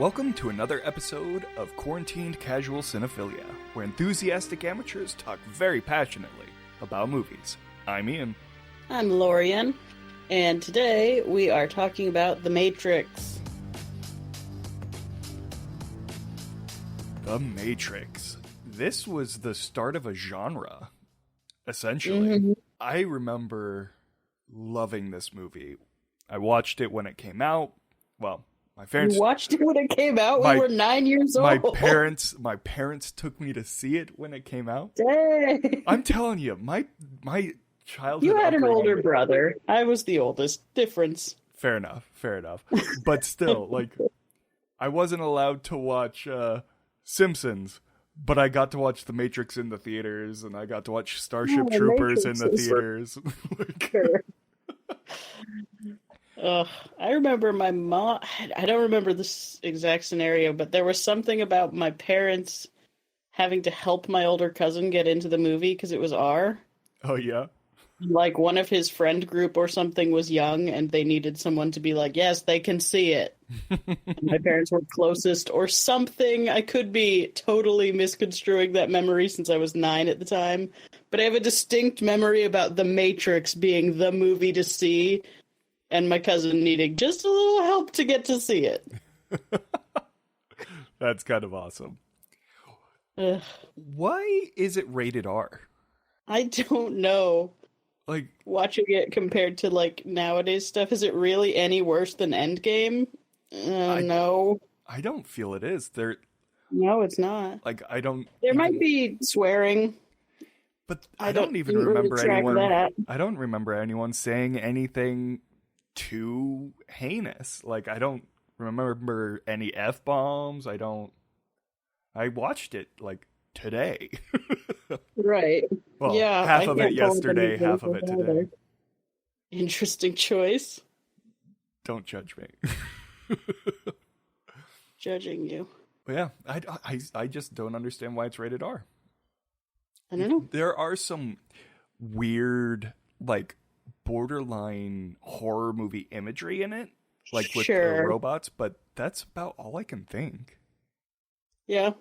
Welcome to another episode of Quarantined Casual Cinephilia, where enthusiastic amateurs talk very passionately about movies. I'm Ian. I'm Lorian, and today we are talking about The Matrix. The Matrix. This was the start of a genre, essentially. Mm-hmm. I remember loving this movie. I watched it when it came out. Well, my parents... You watched it when it came out? We were 9 years old. My parents took me to see it when it came out. Dang. I'm telling you, my childhood... You had an older brother. I was the oldest. Difference. Fair enough. But still, I wasn't allowed to watch Simpsons, but I got to watch The Matrix in the theaters, and I got to watch Starship Troopers in the theaters. Sure. I remember my mom... I don't remember this exact scenario, but there was something about my parents having to help my older cousin get into the movie because it was R. Oh, yeah? Like, one of his friend group or something was young, and they needed someone to be like, yes, they can see it. My parents were closest or something. I could be totally misconstruing that memory since I was 9 at the time. But I have a distinct memory about The Matrix being the movie to see, and my cousin needing just a little help to get to see it. That's kind of awesome. Ugh. Why is it rated R? I don't know. Watching it compared to, nowadays stuff, is it really any worse than Endgame? No. I don't feel it is. No, it's not. There might be swearing. But I don't even remember anyone... I don't remember anyone saying anything too heinous. I don't remember any F-bombs. I watched it, today. Right. Well, yeah, half of it yesterday, half of it today. Interesting choice. Don't judge me. Judging you. But yeah, I just don't understand why it's rated R. I don't know. There are some weird, borderline horror movie imagery in it, with the robots, but that's about all I can think. Yeah,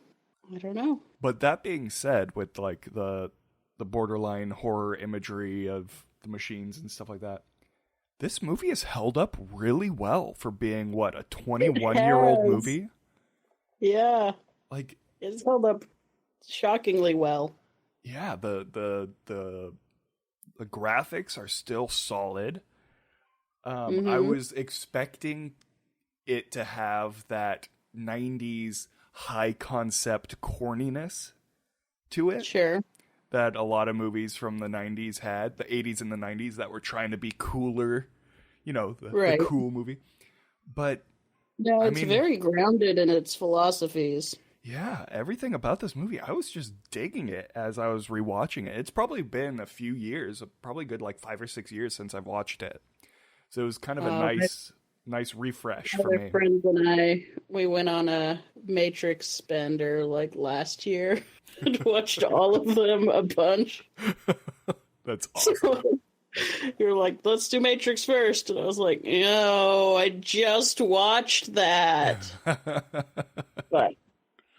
I don't know. But that being said, with the borderline horror imagery of the machines and stuff like that, this movie has held up really well for being a 21-year-old movie. Yeah, it's held up shockingly well. Yeah, the graphics are still solid. I was expecting it to have that 90s high concept corniness to it. Sure. That a lot of movies from the 90s had, the 80s and the 90s, that were trying to be cooler, the cool movie. But no, it's very grounded in its philosophies. Yeah, everything about this movie, I was just digging it as I was rewatching it. It's probably been a few years, probably good 5 or 6 years since I've watched it. So it was kind of a nice refresh for me. My friends and we went on a Matrix spender last year and watched all of them a bunch. That's awesome. So, you're like, let's do Matrix first. And I was like, no, I just watched that. But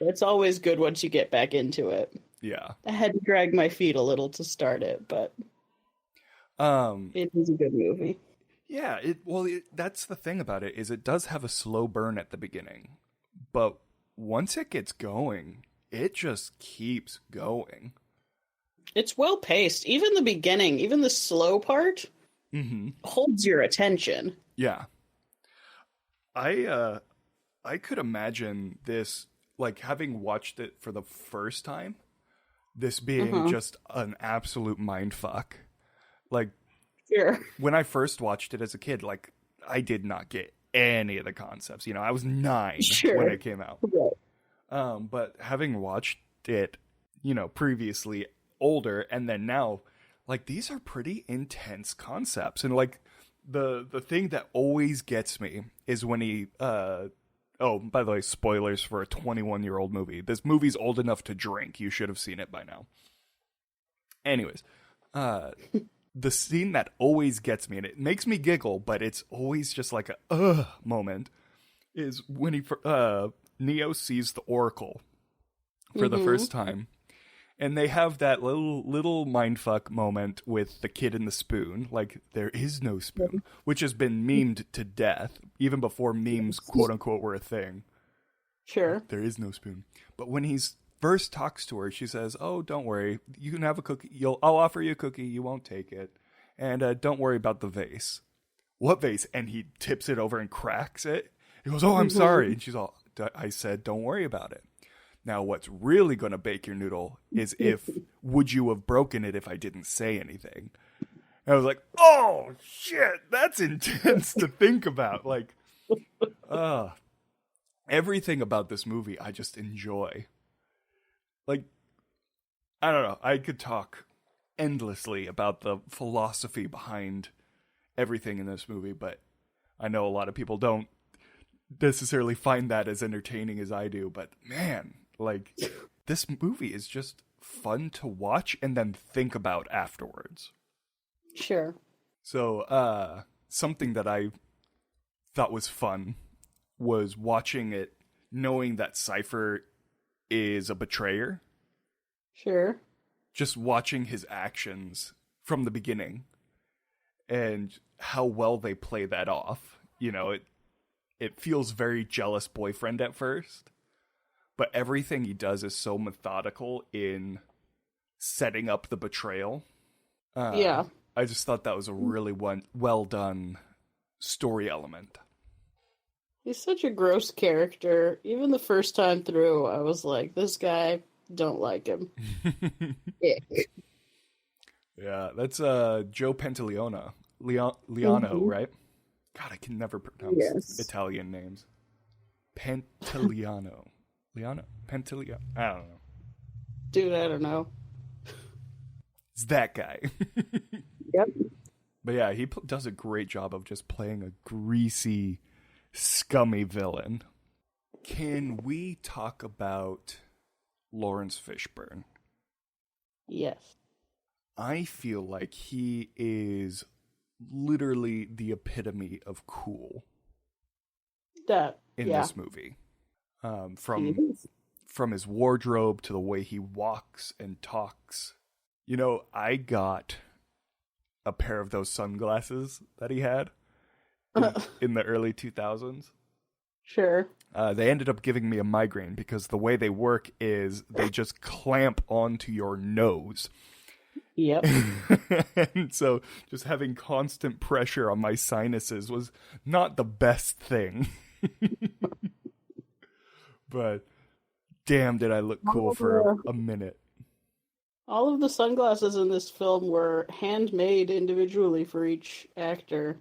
it's always good once you get back into it. Yeah. I had to drag my feet a little to start it, but it is a good movie. Yeah, that's the thing about it, is it does have a slow burn at the beginning. But once it gets going, it just keeps going. It's well paced. Even the beginning, even the slow part, holds your attention. Yeah. I could imagine this, having watched it for the first time, this being just an absolute mindfuck. Sure. When I first watched it as a kid, I did not get any of the concepts. I was 9 when it came out. Right. But having watched it, previously older, and then now, these are pretty intense concepts. And the thing that always gets me is when he oh, by the way, spoilers for a 21-year-old movie. This movie's old enough to drink. You should have seen it by now. Anyways, the scene that always gets me, and it makes me giggle, but it's always just a moment, is when Neo sees the Oracle for the first time. And they have that little mindfuck moment with the kid and the spoon. Like, there is no spoon, which has been memed to death, even before memes, quote unquote, were a thing. Sure. Like, there is no spoon. But when he first talks to her, she says, "Oh, don't worry. You can have a cookie. I'll offer you a cookie. You won't take it. And don't worry about the vase." "What vase?" And he tips it over and cracks it. He goes, "Oh, I'm sorry." And she's all, "I said, don't worry about it. Now, what's really going to bake your noodle is would you have broken it if I didn't say anything?" And I was like, oh, shit, that's intense to think about. Like, everything about this movie I just enjoy. Like, I don't know, I could talk endlessly about the philosophy behind everything in this movie, but I know a lot of people don't necessarily find that as entertaining as I do, but man, like, this movie is just fun to watch and then think about afterwards. Sure. So, something that I thought was fun was watching it, knowing that Cypher is a betrayer. Sure. Just watching his actions from the beginning and how well they play that off. You know, it feels very jealous boyfriend at first. But everything he does is so methodical in setting up the betrayal. Yeah. I just thought that was a really well done story element. He's such a gross character. Even the first time through, I was like, this guy, don't like him. Yeah, that's Joe Pantoliano. Liano, right? God, I can never pronounce Italian names. Pantoliano. Liano? Pantoliano? I don't know. Dude, I don't know. It's that guy. Yep. But yeah, he does a great job of just playing a greasy, scummy villain. Can we talk about Lawrence Fishburne? Yes. I feel like he is literally the epitome of cool in this movie. From his wardrobe to the way he walks and talks. You know, I got a pair of those sunglasses that he had in the early 2000s. Sure. They ended up giving me a migraine because the way they work is they just clamp onto your nose. Yep. And so just having constant pressure on my sinuses was not the best thing. But damn, did I look cool for a minute. All of the sunglasses in this film were handmade individually for each actor.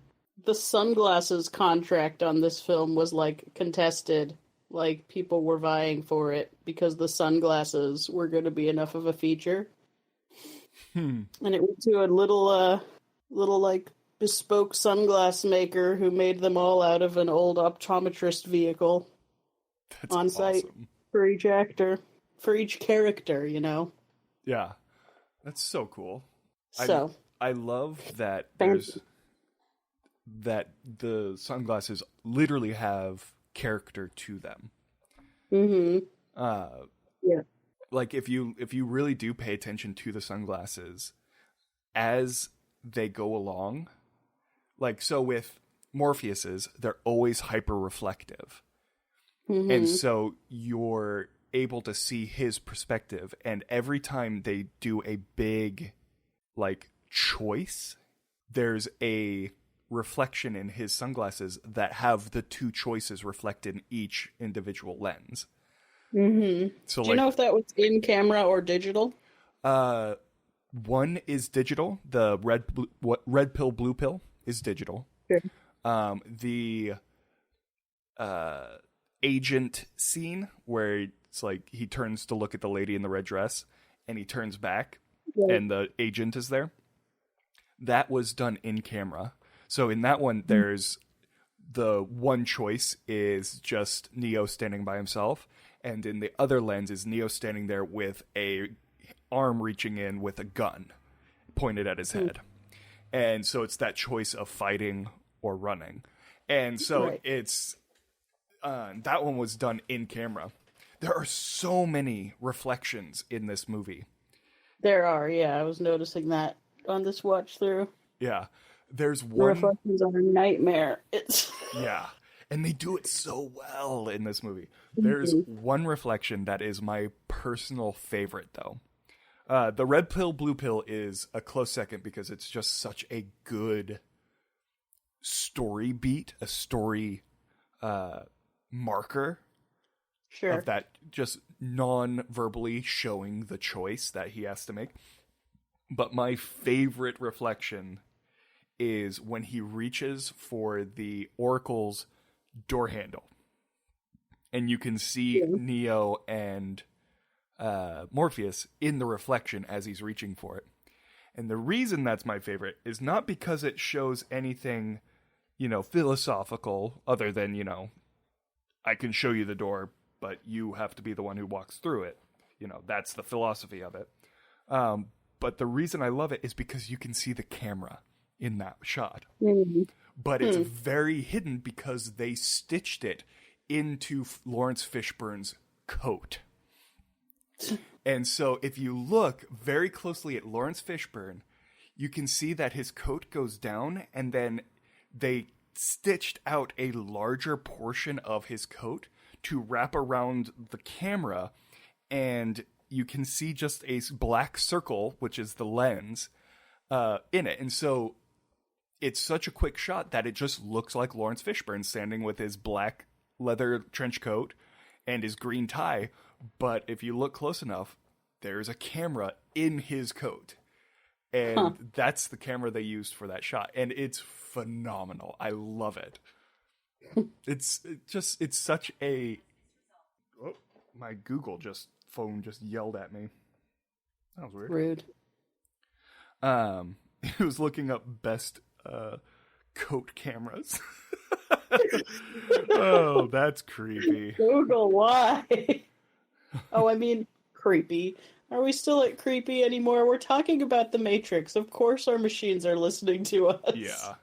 The sunglasses contract on this film was, like, contested. Like, people were vying for it because the sunglasses were going to be enough of a feature. And it went to a little, like, bespoke sunglass maker who made them all out of an old optometrist vehicle. That's on site awesome. For each actor, for each character, you know? Yeah. That's so cool. So I love that that the sunglasses literally have character to them. Yeah. Like if you really do pay attention to the sunglasses as they go along, like so with Morpheus's, they're always hyper reflective. And so you're able to see his perspective, and every time they do a big like choice, there's a reflection in his sunglasses that have the two choices reflected in each individual lens. So do you know if that was in camera or digital? One is digital. The red pill, blue pill is digital. Sure. The agent scene where it's like he turns to look at the lady in the red dress and he turns back and the agent is there. That was done in camera. So in that one, there's the one choice is just Neo standing by himself. And in the other lens is Neo standing there with a arm reaching in with a gun pointed at his head. And so it's that choice of fighting or running. And so it's That one was done in camera. There are so many reflections in this movie. There are, yeah. I was noticing that on this watch through. Yeah. There's The one. reflections are a nightmare. It's Yeah. And they do it so well in this movie. There's one reflection that is my personal favorite, though. The red pill, blue pill is a close second because it's just such a good story beat, a story marker sure. of that just non-verbally showing the choice that he has to make. But my favorite reflection is when he reaches for the Oracle's door handle. And you can see Neo and Morpheus in the reflection as he's reaching for it. And the reason that's my favorite is not because it shows anything, philosophical other than, I can show you the door, but you have to be the one who walks through it. That's the philosophy of it. But the reason I love it is because you can see the camera in that shot. Mm-hmm. But it's very hidden because they stitched it into Lawrence Fishburne's coat. And so if you look very closely at Lawrence Fishburne, you can see that his coat goes down and then they stitched out a larger portion of his coat to wrap around the camera, and you can see just a black circle, which is the lens, in it. And so it's such a quick shot that it just looks like Lawrence Fishburne standing with his black leather trench coat and his green tie. But if you look close enough, there's a camera in his coat. And that's the camera they used for that shot. And it's phenomenal. I love it. It's such a... Oh, my Google phone just yelled at me. That was weird. Rude. It was looking up best coat cameras. Oh, that's creepy. Google, why? Oh, I mean, creepy. Are we still at creepy anymore? We're talking about the Matrix. Of course our machines are listening to us. Yeah.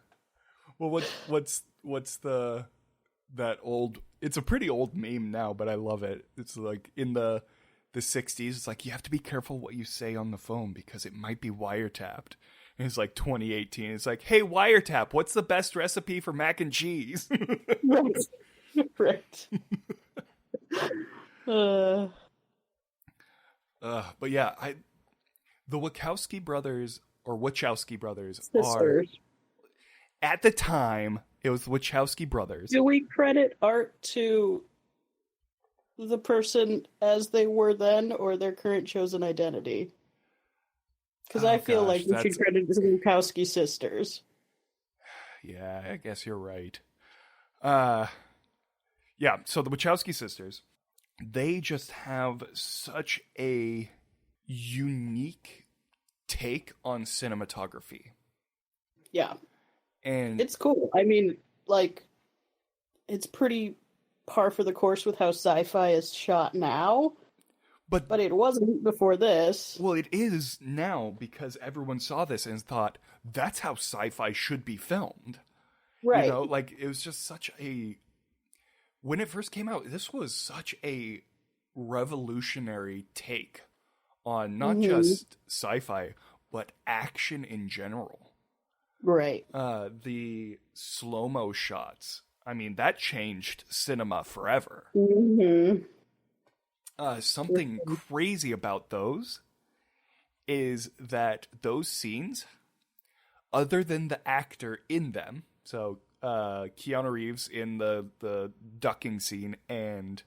Well, what's that old... It's a pretty old meme now, but I love it. It's like in the 60s, it's like, you have to be careful what you say on the phone because it might be wiretapped. And it's like 2018. It's like, hey, wiretap, what's the best recipe for mac and cheese? Right. Right. But yeah, the Wachowski brothers Sisters. are, at the time, it was the Wachowski brothers. Do we credit art to the person as they were then or their current chosen identity? Because I feel like we should credit the Wachowski sisters. Yeah, I guess you're right. Yeah, so the Wachowski sisters, they just have such a unique take on cinematography. Yeah. And it's cool. I mean, like, it's pretty par for the course with how sci-fi is shot now. But it wasn't before this. Well, it is now because everyone saw this and thought, that's how sci-fi should be filmed. Right. Like, it was just such a... When it first came out, this was such a revolutionary take on not just sci-fi, but action in general. Right. The slow-mo shots. I mean, that changed cinema forever. Mm-hmm. Something crazy about those is that those scenes, other than the actor in them, so Keanu Reeves in the ducking scene and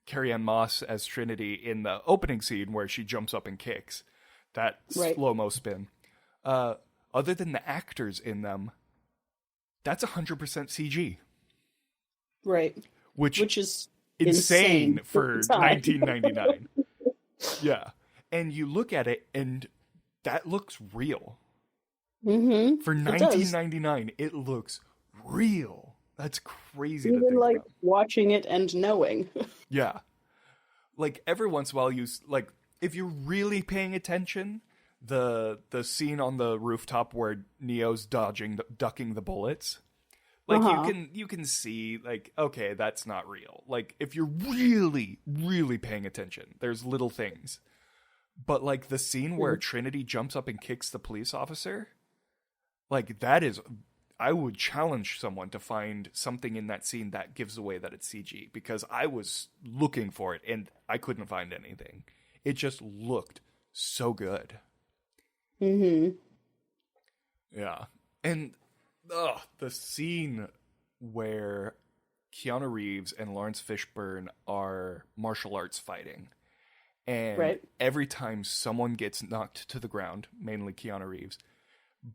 Carrie-Anne Moss as Trinity in the opening scene where she jumps up and kicks, that slow-mo spin. Other than the actors in them, that's 100% CG. Right. Which is insane for 1999. Yeah. And you look at it and that looks real. Mm-hmm. For 1999, it looks real. That's crazy to think Even like about. Watching it and knowing. Yeah. Like every once in a while if you're really paying attention, the scene on the rooftop where Neo's ducking the bullets, Like you can see like, okay, that's not real. Like if you're really, really paying attention, there's little things. But like the scene where Trinity jumps up and kicks the police officer, like that is, I would challenge someone to find something in that scene that gives away that it's CG, because I was looking for it and I couldn't find anything. It just looked so good. Mm-hmm. Yeah. And the scene where Keanu Reeves and Lawrence Fishburne are martial arts fighting. And every time someone gets knocked to the ground, mainly Keanu Reeves,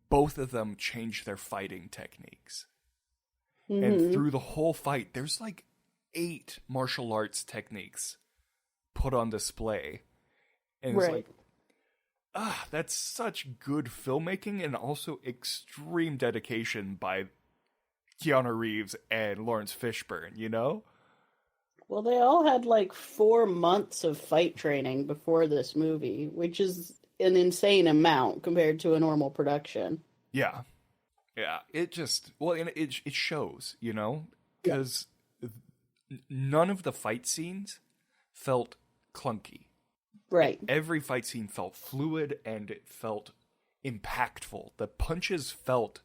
both of them change their fighting techniques. Mm-hmm. And through the whole fight, there's like 8 martial arts techniques put on display. And it's like, that's such good filmmaking and also extreme dedication by Keanu Reeves and Lawrence Fishburne, you know? Well, they all had like 4 months of fight training before this movie, which is an insane amount compared to a normal production. Yeah. Yeah. It just, well, and it shows, you know? Because none of the fight scenes felt clunky. Right. Every fight scene felt fluid and it felt impactful. The punches felt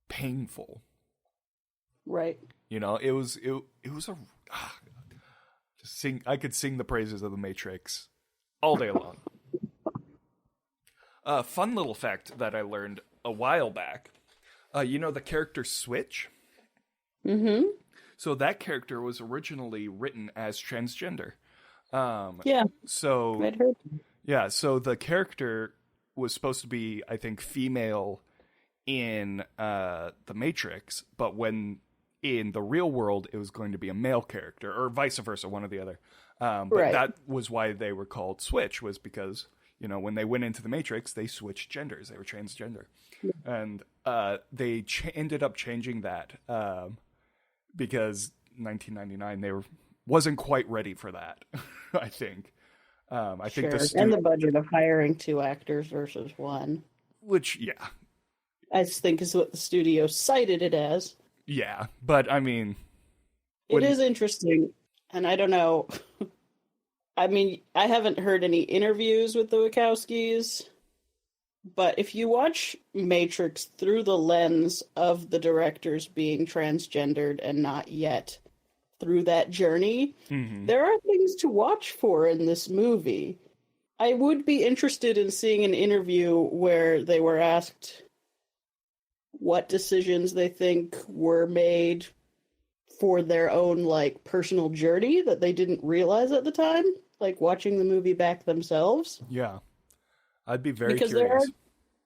painful. Right. You know, it was a I could sing the praises of the Matrix all day long. Fun little fact that I learned a while back. You know the character Switch? Mm-hmm. So that character was originally written as transgender. Yeah. So I'd heard. Yeah, so the character was supposed to be, I think, female in the Matrix, but when in the real world it was going to be a male character, or vice versa, one or the other. But that was why they were called Switch, was because, you know, when they went into the Matrix, they switched genders. They were transgender. And they ended up changing that because 1999 wasn't quite ready for that, I think. I think and the budget of hiring 2 actors versus 1. Which, yeah. I think is what the studio cited it as. Yeah, but I mean... It is interesting, and I don't know. I mean, I haven't heard any interviews with the Wachowskis, but if you watch Matrix through the lens of the directors being transgendered and not yet through that journey, there are things to watch for in this movie. I would be interested in seeing an interview where they were asked what decisions they think were made for their own, like, personal journey that they didn't realize at the time, like watching the movie back themselves. Yeah. I'd be very curious.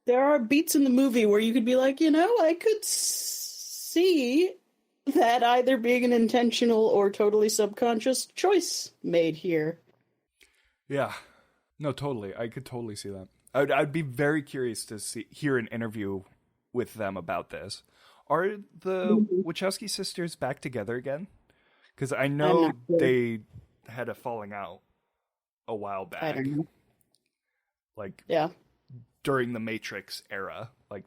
There are beats in the movie where you could be like, you know, I could see that either being an intentional or totally subconscious choice made here. Yeah. No, totally. I could totally see that. I'd be very curious to hear an interview with them about this. Are the Wachowski sisters back together again? Because I know they had a falling out a while back. I don't know. Like, yeah, during the Matrix era. Like,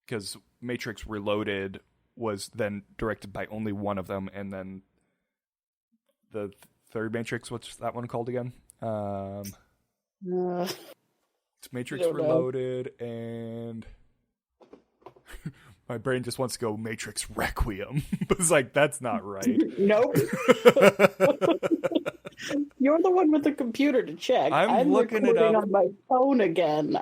because Matrix Reloaded was then directed by only one of them, and then the third Matrix, what's that one called again? It's Matrix Reloaded, and my brain just wants to go Matrix Requiem. But it's like, that's not right. Nope. You're the one with the computer to check. I'm looking it up on my phone again.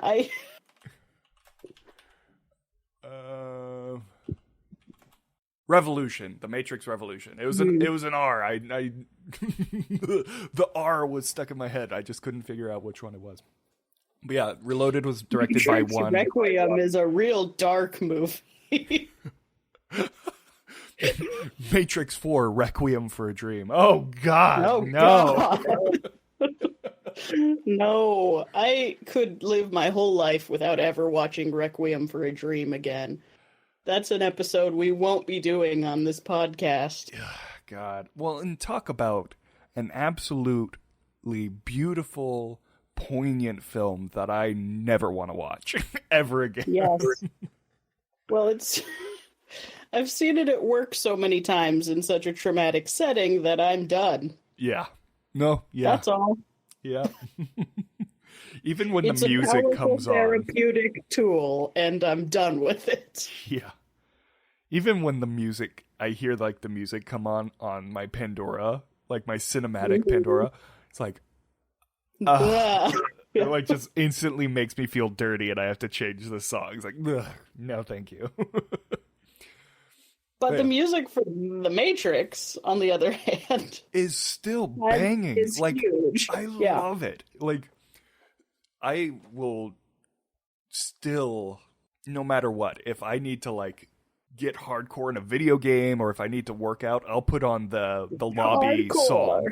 Revolution, the Matrix Revolution. It was an R. The R was stuck in my head. I just couldn't figure out which one it was. But yeah, Reloaded was directed by one. Requiem is a real dark movie. Matrix 4, Requiem for a Dream. Oh God, no. God. No, I could live my whole life without ever watching Requiem for a Dream again. That's an episode we won't be doing on this podcast. God. Well, and talk about an absolutely beautiful, poignant film that I never want to watch ever again. Yes. Well, I've seen it at work so many times in such a traumatic setting that I'm done. Yeah. No, yeah. That's all. Yeah. Even when It's the a music powerful comes on. therapeutic tool, and I'm done with it. Yeah. Even when I hear like the music come on my Pandora, like my cinematic Pandora, it's like, Ugh. it like just instantly makes me feel dirty and I have to change the song. It's like, ugh, no, thank you. But the music for The Matrix, on the other hand, is still banging. It's like, huge. I love it. Like, I will still, no matter what, if I need to like get hardcore in a video game or if I need to work out, I'll put on the lobby song.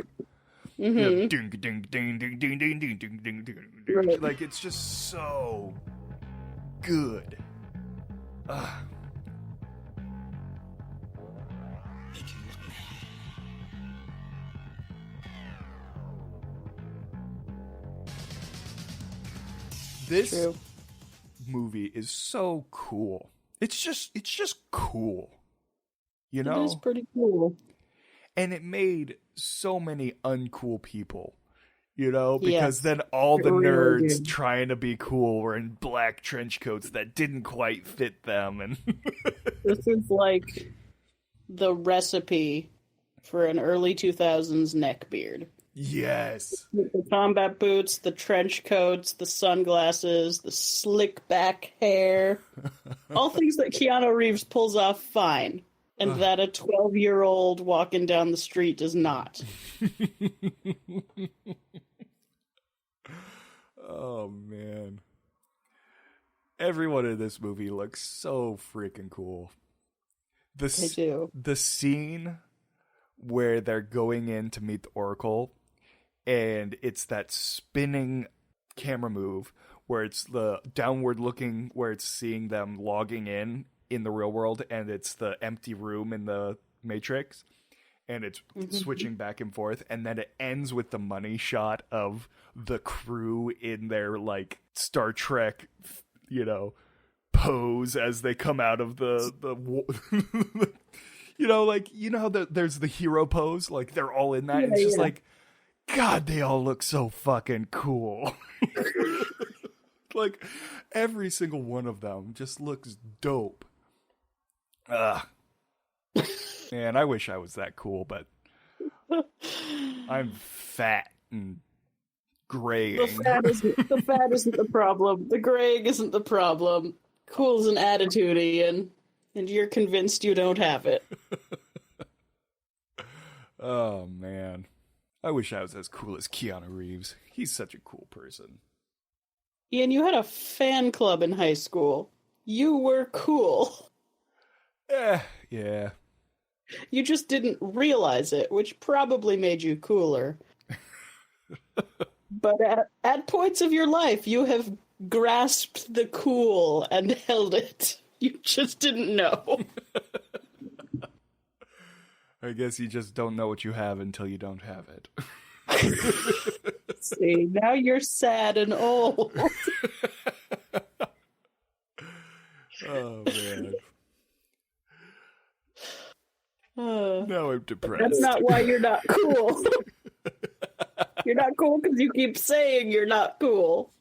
Mm-hmm. Ding, ding, ding, ding, ding, ding, ding, ding, ding, ding. Like, it's just so good. This movie is so cool. It's just cool. You know? It is pretty cool. And it made so many uncool people, you know, because then all the nerds trying to be cool were in black trench coats that didn't quite fit them. And this is like the recipe for an early 2000s neckbeard. Yes. The combat boots, the trench coats, the sunglasses, the slick back hair. All things that Keanu Reeves pulls off fine. And that a 12-year-old walking down the street does not. Oh, man. Everyone in this movie looks so freaking cool. They do. The scene where they're going in to meet the Oracle, and it's that spinning camera move where it's the downward looking, where it's seeing them logging in the real world, and it's the empty room in the Matrix, and it's switching back and forth, and then it ends with the money shot of the crew in their like Star Trek, you know, pose as they come out of the you know, like, you know how there's the hero pose, like they're all in that. Yeah, it's just like, God, they all look so fucking cool. Like every single one of them just looks dope. Man, I wish I was that cool, but I'm fat and graying. The fat isn't the problem. The graying isn't the problem. Cool's an attitude, Ian, and you're convinced you don't have it. Oh, man. I wish I was as cool as Keanu Reeves. He's such a cool person. Ian, you had a fan club in high school. You were cool. Yeah. You just didn't realize it, which probably made you cooler. But at points of your life, you have grasped the cool and held it. You just didn't know. I guess you just don't know what you have until you don't have it. See, now you're sad and old. Oh, man. Now I'm depressed. That's not why you're not cool. You're not cool because you keep saying you're not cool.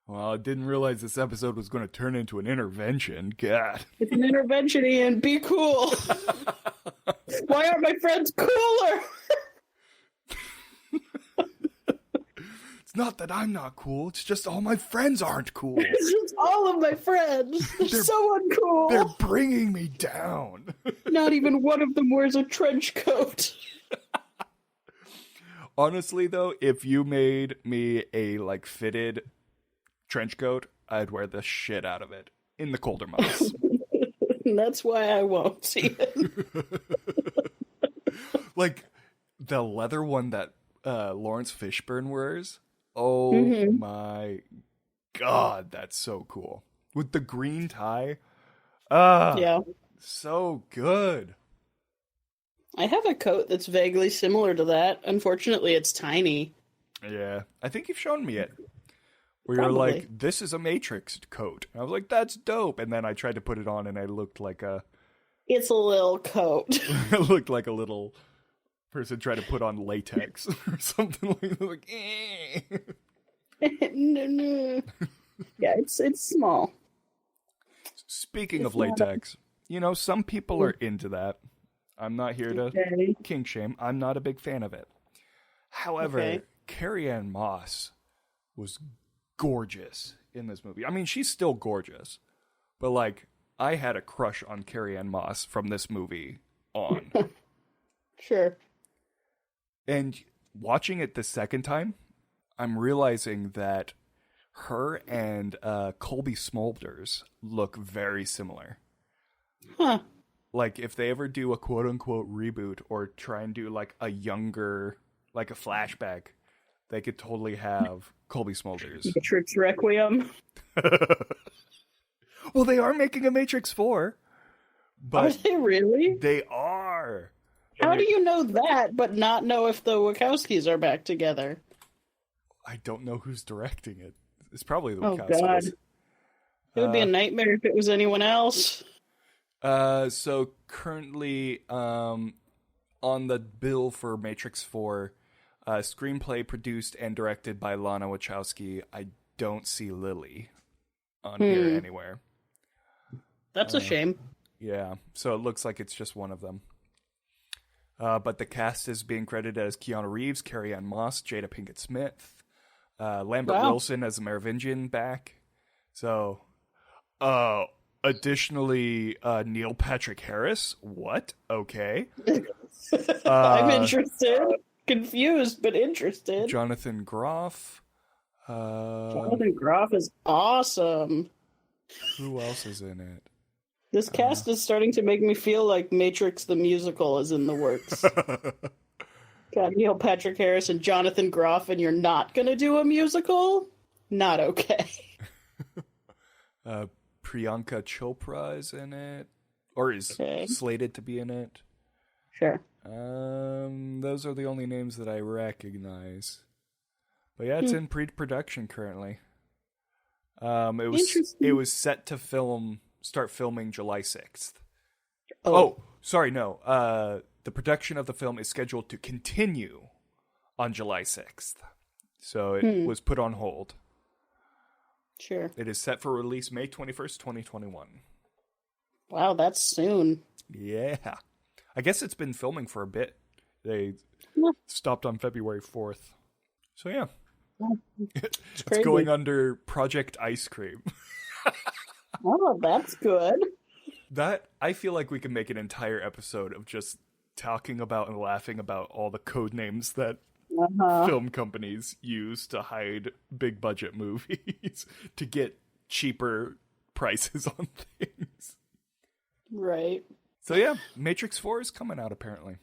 Well, I didn't realize this episode was going to turn into an intervention. God. It's an intervention, Ian. Be cool. Why aren't my friends cooler? It's not that I'm not cool. It's just all my friends aren't cool. It's just all of my friends. They're so uncool. They're bringing me down. Not even one of them wears a trench coat. Honestly, though, if you made me a like fitted trench coat, I'd wear the shit out of it in the colder months. That's why I won't see it. Like the leather one that Lawrence Fishburne wears. Oh my God, that's so cool. With the green tie. Yeah. So good. I have a coat that's vaguely similar to that. Unfortunately, it's tiny. Yeah. I think you've shown me it. Where you're like, this is a Matrix coat. And I was like, that's dope. And then I tried to put it on and I looked like a It's a little coat. It looked like a little person trying to put on latex or something like No, no. Yeah, it's small. Speaking of latex, some people are into that. I'm not here to kink shame. I'm not a big fan of it. However, Carrie-Anne Moss was gorgeous in this movie. I mean, she's still gorgeous, but like, I had a crush on Carrie-Anne Moss from this movie on. Sure. And watching it the second time, I'm realizing that her and Colby Smulders look very similar. Huh. Like, if they ever do a quote-unquote reboot or try and do, like, a younger, like a flashback, they could totally have Colby Smulders. Matrix Requiem. Well, they are making a Matrix 4. But Are they really? They are. How do you know that, but not know if the Wachowskis are back together? I don't know who's directing it. It's probably the Oh, Wachowskis. God. It would be a nightmare if it was anyone else. So currently, on the bill for Matrix 4, screenplay produced and directed by Lana Wachowski. I don't see Lily on here anywhere. That's a shame. Yeah, so it looks like it's just one of them. But the cast is being credited as Keanu Reeves, Carrie-Anne Moss, Jada Pinkett Smith, Lambert Wilson as the Merovingian back. So, additionally, Neil Patrick Harris. What? Okay. I'm interested. Confused, but interested. Jonathan Groff. Jonathan Groff is awesome. Who else is in it? This cast is starting to make me feel like Matrix the Musical is in the works. Got Neil Patrick Harris and Jonathan Groff, and you're not going to do a musical? Not okay. Priyanka Chopra is in it. Or is slated to be in it. Sure. Those are the only names that I recognize. But yeah, it's in pre-production currently. It was set to start filming July 6th. Oh, sorry, no. The production of the film is scheduled to continue on July 6th. So it was put on hold. Sure. It is set for release May 21st, 2021. Wow, that's soon. Yeah. I guess it's been filming for a bit. They stopped on February 4th. So yeah. It's going under Project Ice Cream. Oh, that's good. I feel like we can make an entire episode of just talking about and laughing about all the code names that film companies use to hide big budget movies to get cheaper prices on things. Right. So yeah, Matrix 4 is coming out apparently.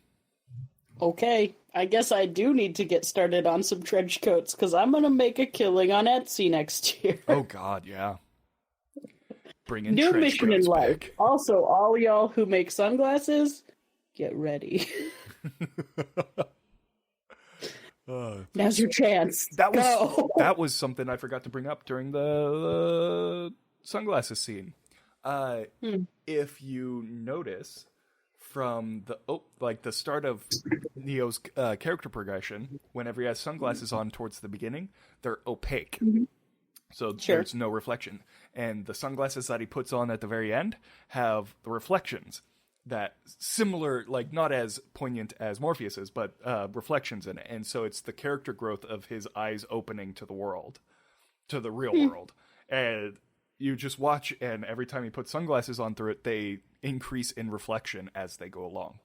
Okay, I guess I do need to get started on some trench coats because I'm going to make a killing on Etsy next year. Oh God, yeah. Bring in new mission in life. Back. Also, all y'all who make sunglasses, get ready. Now's your chance. That was something I forgot to bring up during the sunglasses scene. If you notice from the start of Neo's character progression, whenever he has sunglasses on towards the beginning, they're opaque. Mm-hmm. So there's no reflection. And the sunglasses that he puts on at the very end have the reflections that similar, like not as poignant as Morpheus's, but reflections in it. And so it's the character growth of his eyes opening to the world, to the real world. And you just watch, and every time he puts sunglasses on through it, they increase in reflection as they go along.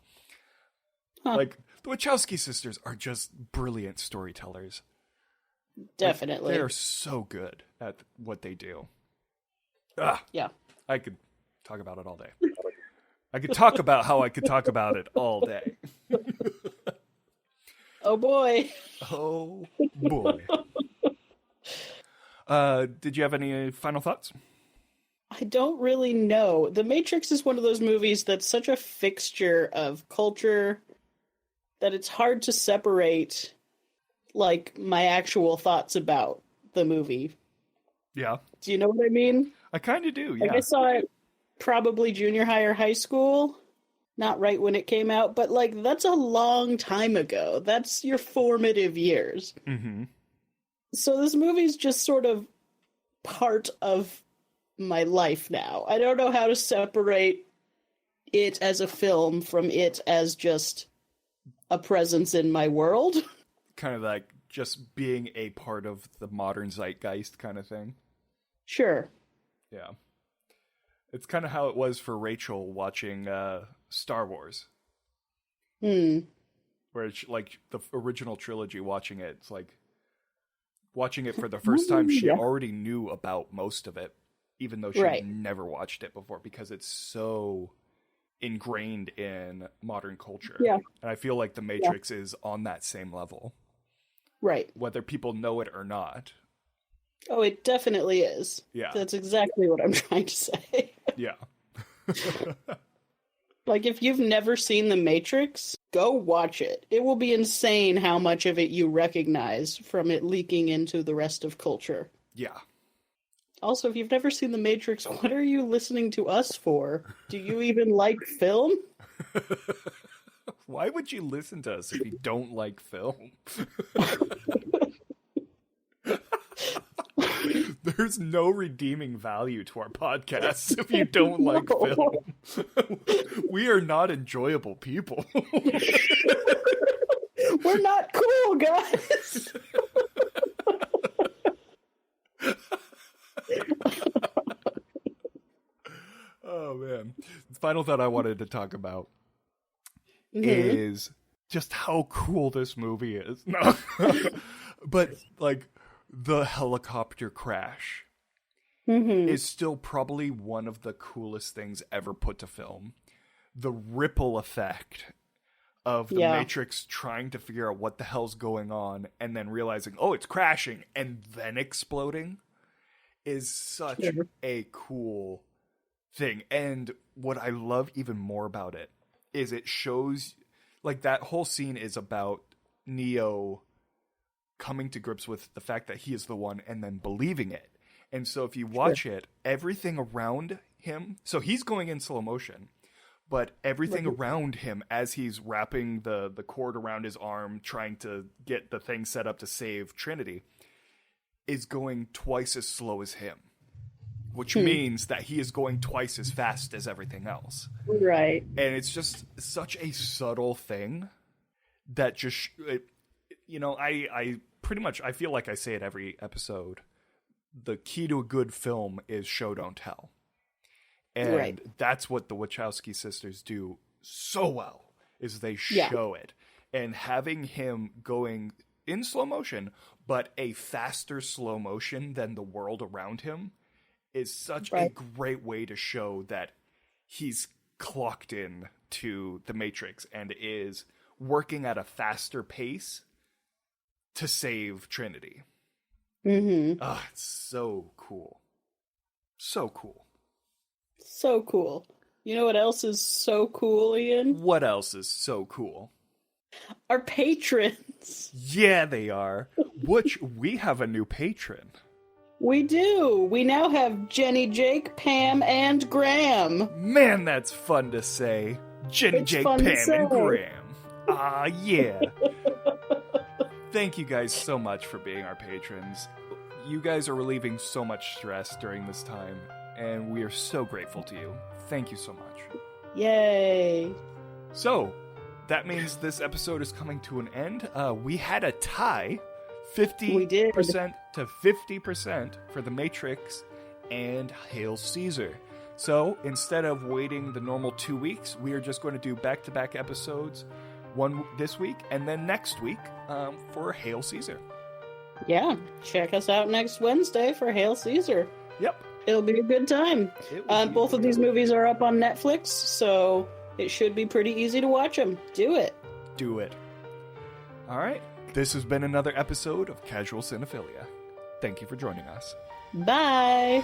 Like, the Wachowski sisters are just brilliant storytellers. Definitely. Like, they're so good at what they do. Yeah. I could talk about it all day. I could talk about how I could talk about it all day. Oh, boy. Oh, boy. Did you have any final thoughts? I don't really know. The Matrix is one of those movies that's such a fixture of culture that it's hard to separate, like, my actual thoughts about the movie. Yeah. Do you know what I mean? I kind of do, yeah. Like, I saw it probably junior high or high school, not right when it came out, but like that's a long time ago. That's your formative years. Mm-hmm. So this movie's just sort of part of my life now. I don't know how to separate it as a film from it as just a presence in my world. Kind of like just being a part of the modern zeitgeist kind of thing. Sure. Yeah. It's kind of how it was for Rachel watching Star Wars. Hmm. Where it's like the original trilogy, watching it, it's like watching it for the first time, she already knew about most of it, even though she had never watched it before, because it's so ingrained in modern culture. Yeah. And I feel like The Matrix is on that same level. Right. Whether people know it or not. Oh, it definitely is. Yeah. That's exactly what I'm trying to say. Yeah. Like, if you've never seen The Matrix, go watch it. It will be insane how much of it you recognize from it leaking into the rest of culture. Yeah. Also, if you've never seen The Matrix, what are you listening to us for? Do you even like film? Why would you listen to us if you don't like film? There's no redeeming value to our podcasts if you don't like film. We are not enjoyable people. We're not cool, guys. Oh, man. The final thought I wanted to talk about is just how cool this movie is. No. But, like, the helicopter crash is still probably one of the coolest things ever put to film. The ripple effect of the Matrix trying to figure out what the hell's going on and then realizing, oh, it's crashing, and then exploding is such a cool thing. And what I love even more about it is it shows, like, that whole scene is about Neo coming to grips with the fact that he is the one and then believing it. And so if you watch it, everything around him, so he's going in slow motion, but everything around him as he's wrapping the cord around his arm, trying to get the thing set up to save Trinity, is going twice as slow as him, which means that he is going twice as fast as everything else. Right. And it's just such a subtle thing that just, you know, I pretty much, I feel like I say it every episode. The key to a good film is show, don't tell. And that's what the Wachowski sisters do so well, is they show it. And having him going in slow motion, but a faster slow motion than the world around him, is such a great way to show that he's clocked in to the Matrix and is working at a faster pace to save Trinity. It's so cool. So cool. So cool. You know what else is so cool, Ian? What else is so cool? Our patrons. Yeah, they are. Which, we have a new patron. We do. We now have Jenny, Jake, Pam, and Graham. Man, that's fun to say. Jenny, Jake, Pam, and Graham. Ah, yeah. Thank you guys so much for being our patrons. You guys are relieving so much stress during this time, and we are so grateful to you. Thank you so much. Yay. So, that means this episode is coming to an end. We had a tie, 50% to 50% for The Matrix and Hail Caesar. So, instead of waiting the normal 2 weeks, we are just going to do back-to-back episodes, one this week and then next week for Hail Caesar. Yeah, check us out next Wednesday for Hail Caesar. Yep. It'll be a good time. Both of these movies are up on Netflix, so it should be pretty easy to watch them. Do it. Do it. All right. This has been another episode of Casual Cinephilia. Thank you for joining us. Bye.